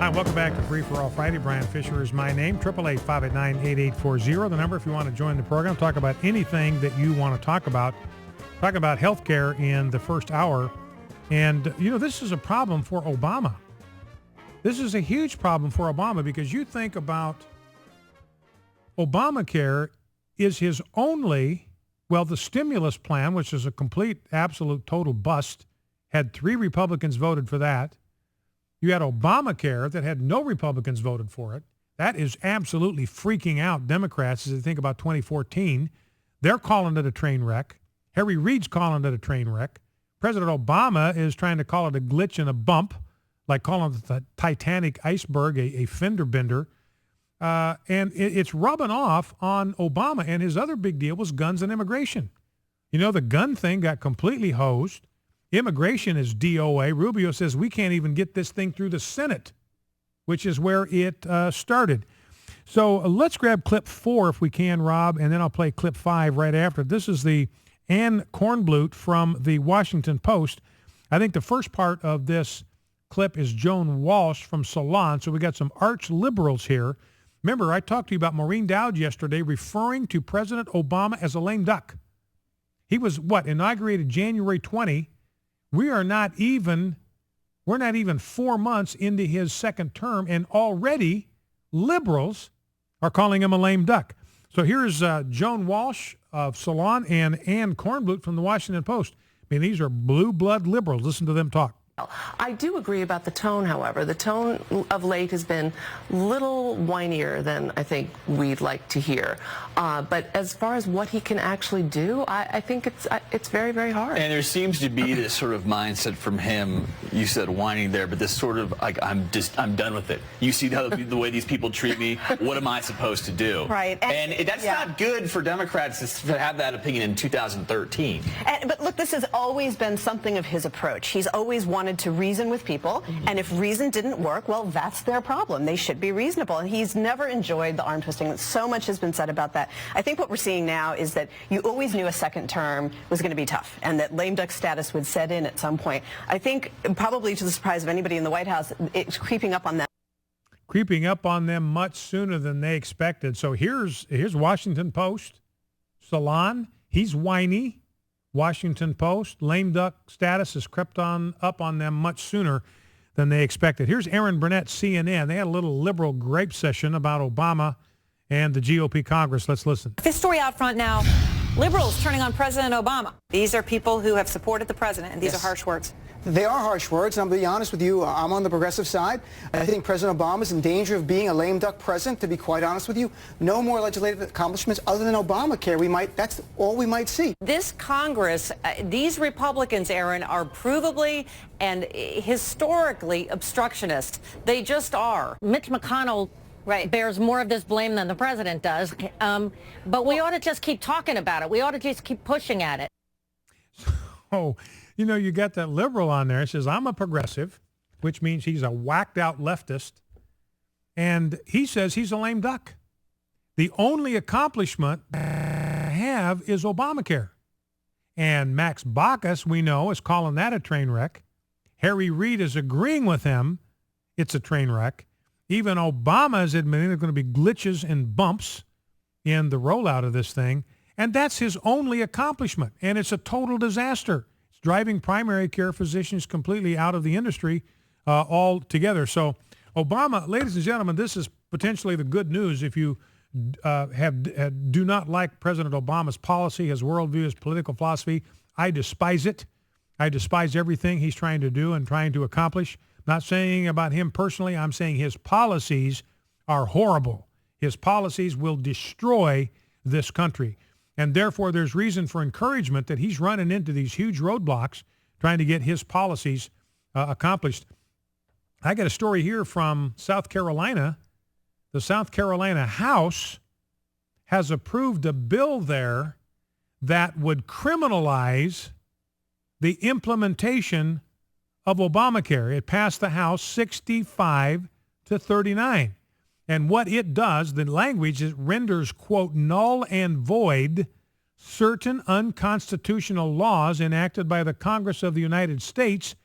Hi, welcome back to Free for All Friday. Brian Fisher is my name. 888-589-8840. The number if you want to join the program. Talk about anything that you want to talk about. Talk about healthcare in the first hour. And, you know, this is a problem for Obama. This is a huge problem for Obama because you think about ObamaCare is his only, well, the stimulus plan, which is a complete, absolute, total bust, had 3 Republicans voted for that. You had Obamacare that had no Republicans voted for it. That is absolutely freaking out Democrats as they think about 2014. They're calling it a train wreck. Harry Reid's calling it a train wreck. President Obama is trying to call it a glitch and a bump, like calling it the Titanic iceberg a fender bender. And it's rubbing off on Obama. And his other big deal was guns and immigration. You know, the gun thing got completely hosed. Immigration is DOA. Rubio says we can't even get this thing through the Senate, which is where it started. So let's grab clip 4 if we can, Rob, and then I'll play clip 5 right after. This is the Ann Kornblut from the Washington Post. I think the first part of this clip is Joan Walsh from Salon. So we got some arch liberals here. Remember, I talked to you about Maureen Dowd yesterday referring to President Obama as a lame duck. He was, inaugurated January 20. We're not even 4 months into his second term, and already liberals are calling him a lame duck. So here's Joan Walsh of Salon and Ann Kornblut from the Washington Post. I mean, these are blue blood liberals. Listen to them talk. I do agree about the tone, however. The tone of late has been a little whinier than I think we'd like to hear. But as far as what he can actually do, I think it's very, very hard. And there seems to be this sort of mindset from him. You said whining there, but this sort of like, I'm done with it. You see the way these people treat me. What am I supposed to do? Right. And that's not good for Democrats to have that opinion in 2013. But look, this has always been something of his approach. He's always wanted to reason with people, and if reason didn't work, well, that's their problem. They should be reasonable, and he's never enjoyed the arm twisting. So much has been said about that. I think what we're seeing now is that you always knew a second term was going to be tough, and that lame duck status would set in at some point. I think, probably to the surprise of anybody in the White House, it's creeping up on them. Creeping up on them much sooner than they expected. So here's Washington Post, Salon. He's whiny. Washington Post, lame duck status has crept up on them much sooner than they expected. Here's Aaron Burnett, CNN. They had a little liberal grape session about Obama and the GOP Congress. Let's listen. This story out front now, liberals turning on President Obama. These are people who have supported the president, and these are harsh words. They are harsh words, and I'm going to be honest with you, I'm on the progressive side. I think President Obama is in danger of being a lame duck president, to be quite honest with you. No more legislative accomplishments other than Obamacare. That's all we might see. This Congress, these Republicans, Aaron, are provably and historically obstructionist. They just are. Mitch McConnell bears more of this blame than the president does, but we ought to just keep talking about it. We ought to just keep pushing at it. Oh. You know, you got that liberal on there. It says, I'm a progressive, which means he's a whacked out leftist. And he says he's a lame duck. The only accomplishment I have is Obamacare. And Max Baucus, we know, is calling that a train wreck. Harry Reid is agreeing with him. It's a train wreck. Even Obama is admitting there are going to be glitches and bumps in the rollout of this thing. And that's his only accomplishment. And it's a total disaster. Driving primary care physicians completely out of the industry altogether. So Obama, ladies and gentlemen, this is potentially the good news if you do not like President Obama's policy, his worldview, his political philosophy. I despise it. I despise everything he's trying to do and trying to accomplish. I'm not saying about him personally. I'm saying his policies are horrible. His policies will destroy this country. And therefore, there's reason for encouragement that he's running into these huge roadblocks trying to get his policies accomplished. I got a story here from South Carolina. The South Carolina House has approved a bill there that would criminalize the implementation of Obamacare. It passed the House 65-39. And what it does, the language, it renders, quote, null and void certain unconstitutional laws enacted by the Congress of the United States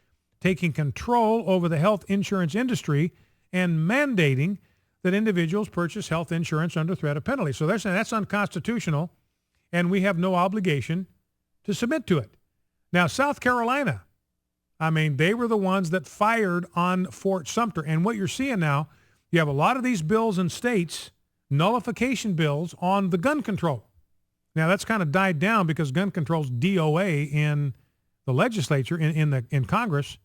taking control over the health insurance industry and mandating that individuals purchase health insurance under threat of penalty. So they're saying that's unconstitutional, and we have no obligation to submit to it. Now, South Carolina, I mean, they were the ones that fired on Fort Sumter. And what you're seeing now, you have a lot of these bills in states, nullification bills on the gun control. Now, that's kind of died down because gun control's DOA in the legislature, in Congress.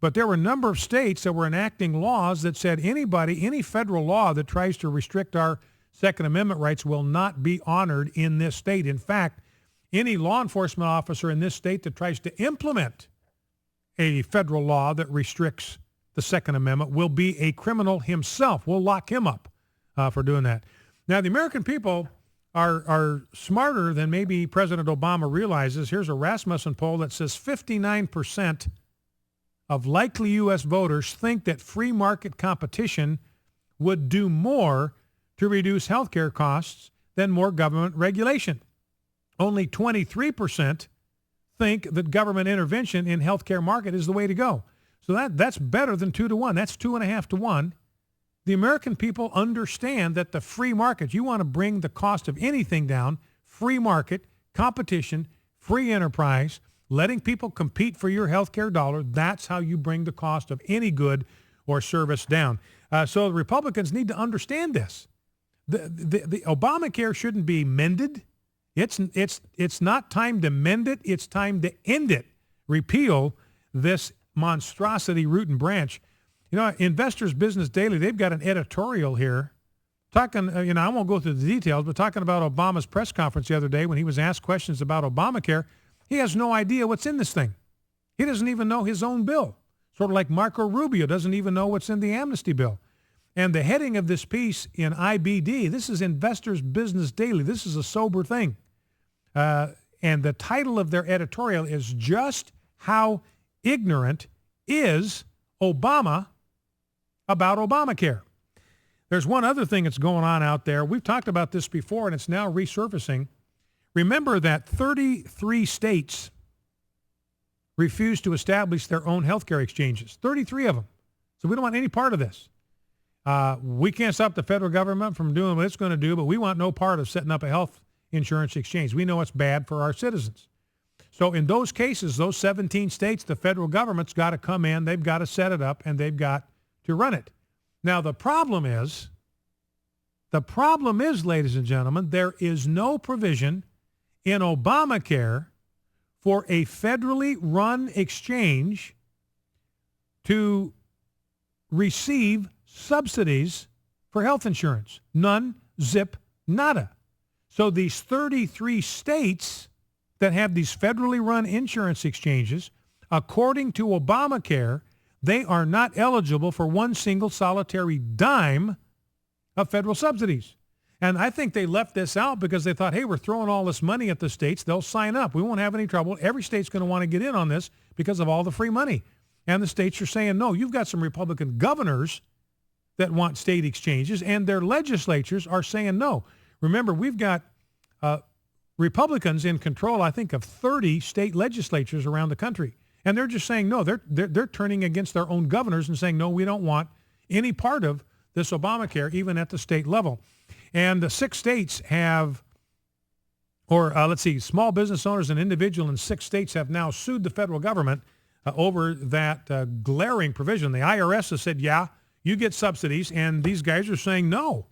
But there were a number of states that were enacting laws that said any federal law that tries to restrict our Second Amendment rights will not be honored in this state. In fact, any law enforcement officer in this state that tries to implement a federal law that restricts the Second Amendment will be a criminal himself. We'll lock him up for doing that. Now, the American people are smarter than maybe President Obama realizes. Here's a Rasmussen poll that says 59% of likely U.S. voters think that free market competition would do more to reduce health care costs than more government regulation. Only 23% think that government intervention in healthcare market is the way to go. So that's better than 2 to 1. That's 2.5 to 1. The American people understand that the free market, you want to bring the cost of anything down, free market, competition, free enterprise, letting people compete for your healthcare dollar, that's how you bring the cost of any good or service down. So the Republicans need to understand this. The Obamacare shouldn't be mended. It's not time to mend it. It's time to end it. Repeal this monstrosity root and branch. You know, Investors Business Daily, they've got an editorial here talking, I won't go through the details, but talking about Obama's press conference the other day when he was asked questions about Obamacare. He has no idea what's in this thing. He doesn't even know his own bill. Sort of like Marco Rubio doesn't even know what's in the amnesty bill. And the heading of this piece in IBD, this is Investors Business Daily. This is a sober thing. And the title of their editorial is Just How Ignorant Is Obama About Obamacare. There's one other thing that's going on out there. We've talked about this before, and it's now resurfacing. Remember that 33 states refused to establish their own healthcare exchanges, 33 of them. So we don't want any part of this. We can't stop the federal government from doing what it's going to do, but we want no part of setting up a health insurance exchange. We know it's bad for our citizens. So in those cases, those 17 states, the federal government's got to come in, they've got to set it up, and they've got to run it. Now, the problem is, ladies and gentlemen, there is no provision in Obamacare for a federally run exchange to receive subsidies for health insurance. None, zip, nada. So these 33 states that have these federally run insurance exchanges, according to Obamacare, they are not eligible for one single solitary dime of federal subsidies. And I think they left this out because they thought, hey, we're throwing all this money at the states. They'll sign up. We won't have any trouble. Every state's going to want to get in on this because of all the free money. And the states are saying, no, you've got some Republican governors that want state exchanges, and their legislatures are saying no. Remember, we've got Republicans in control, I think, of 30 state legislatures around the country. And they're just saying no. They're turning against their own governors and saying, no, we don't want any part of this Obamacare, even at the state level. And the 6 states have, small business owners and individuals in 6 states have now sued the federal government over that glaring provision. The IRS has said, yeah, you get subsidies, and these guys are saying, no,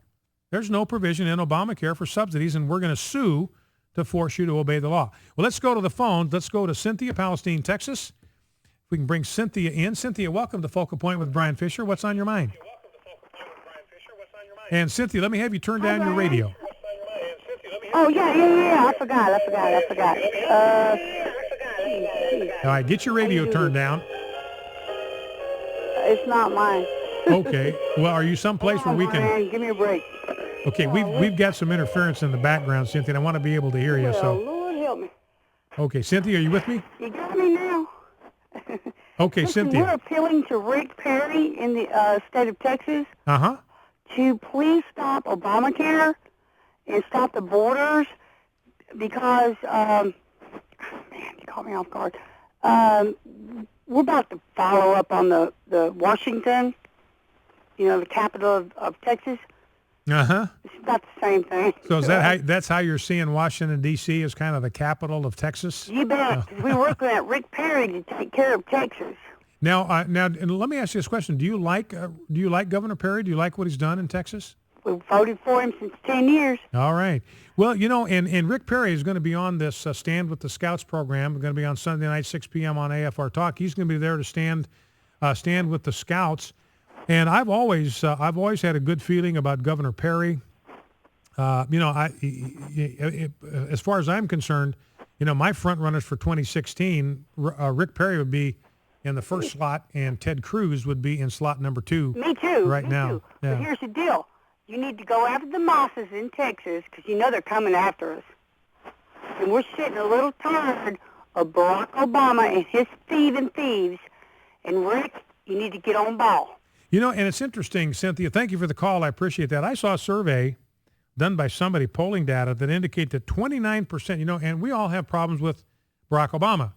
there's no provision in Obamacare for subsidies, and we're going to sue to force you to obey the law. Well, let's go to the phone. Let's go to Cynthia, Palestine, Texas. If we can bring Cynthia in. Cynthia, welcome to Focal Point with Brian Fisher. What's on your mind? And Cynthia, let me have you turn down your radio. Oh, yeah. I forgot. All right, get your radio turned down. It's not mine. Okay. Well, are you someplace where we can... Man, give me a break. Okay, we've got some interference in the background, Cynthia, and I want to be able to hear you. So, Lord help me. Okay, Cynthia, are you with me? You got me now. Okay, Listen, Cynthia. We're appealing to Rick Perry in the state of Texas to please stop Obamacare and stop the borders because, man, you caught me off guard. We're about to follow up on the Washington the capital of Texas. Uh-huh. It's not the same thing. So is that's how you're seeing Washington, D.C. as kind of the capital of Texas? You bet. 'Cause we're working at Rick Perry to take care of Texas. Now, and let me ask you this question: Do you like Governor Perry? Do you like what he's done in Texas? We've voted for him since 10 years. All right. Well, and Rick Perry is going to be on this Stand with the Scouts program. We're going to be on Sunday night, 6 p.m. on AFR Talk. He's going to be there to stand with the Scouts. And I've always had a good feeling about Governor Perry. As far as I'm concerned, my front runners for 2016, Rick Perry would be in the first slot, and Ted Cruz would be in slot number 2. Me too. Right me now. Too. Yeah. But here's the deal. You need to go after the Mosses in Texas because they're coming after us. And we're sitting a little tired of Barack Obama and his thieving thieves. And Rick, you need to get on ball. And it's interesting, Cynthia, thank you for the call. I appreciate that. I saw a survey done by somebody, polling data, that indicate that 29%, and we all have problems with Barack Obama.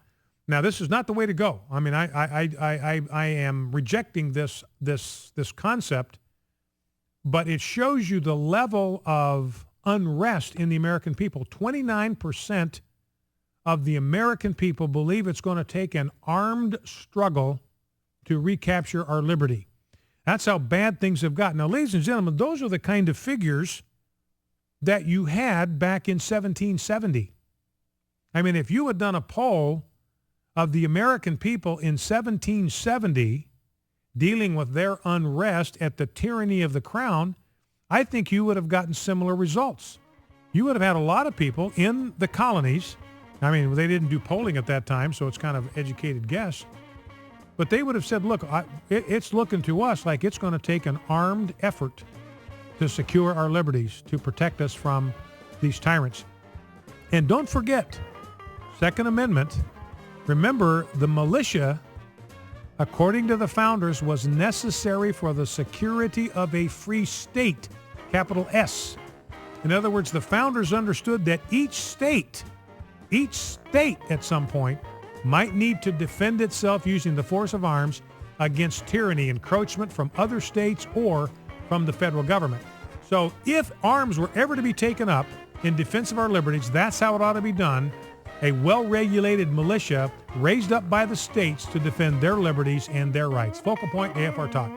Now, this is not the way to go. I mean, I am rejecting this concept, but it shows you the level of unrest in the American people. 29% of the American people believe it's going to take an armed struggle to recapture our liberty. That's how bad things have gotten. Now, ladies and gentlemen, those are the kind of figures that you had back in 1770. I mean, if you had done a poll of the American people in 1770 dealing with their unrest at the tyranny of the crown, I think you would have gotten similar results. You would have had a lot of people in the colonies. I mean, they didn't do polling at that time, so it's kind of educated guess. But they would have said, look, it's looking to us like it's going to take an armed effort to secure our liberties, to protect us from these tyrants. And don't forget, Second Amendment, remember the militia, according to the founders, was necessary for the security of a free state, capital S. In other words, the founders understood that each state at some point might need to defend itself using the force of arms against tyranny, encroachment from other states or from the federal government. So if arms were ever to be taken up in defense of our liberties, that's how it ought to be done. A well-regulated militia raised up by the states to defend their liberties and their rights. Focal Point, AFR Talk.